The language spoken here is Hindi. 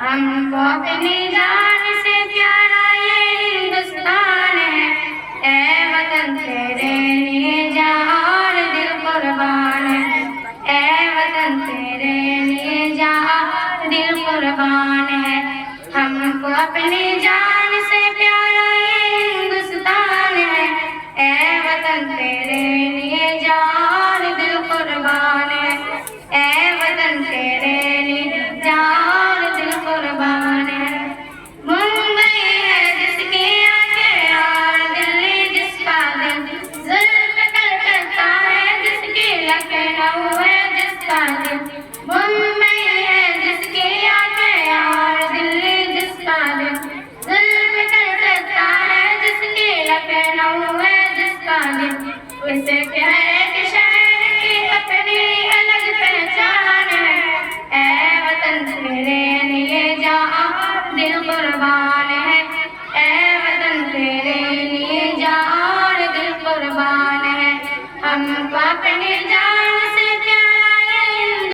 हमको अपनी जान से प्यारा ये हिंदुस्तान है। ए वतन तेरे लिए जहाँ और दिल कुर्बान है। ए वतन तेरे लिए जहाँ और दिल कुर्बान है। हमको अपनी जान से प्यारा ये हिंदुस्तान है। ए वतन तेरे लिए जहाँ और दिल कुर्बान है। ए वतन तेरे लिए जहाँ और दिल कुर्बान है। मुंबई है जिसकी आंखें और दिल्ली जिसका दिल, जुल्म कलकत्ता है जिसकी लखनऊ है जिसका दिल। मुंबई है जिसकी आंखें और दिल्ली जिसका दिल, जुल्म कलकत्ता है जिसकी लखनऊ है जिसका दिल। उसे प्यारे के शहर की अपनी अलग पहचान है। ए वतन तेरे लिए जहाँ दिल कुर्बान है। ए वतन तेरे लिए जहाँ दिल कुर्बान है। हमको अपनी जान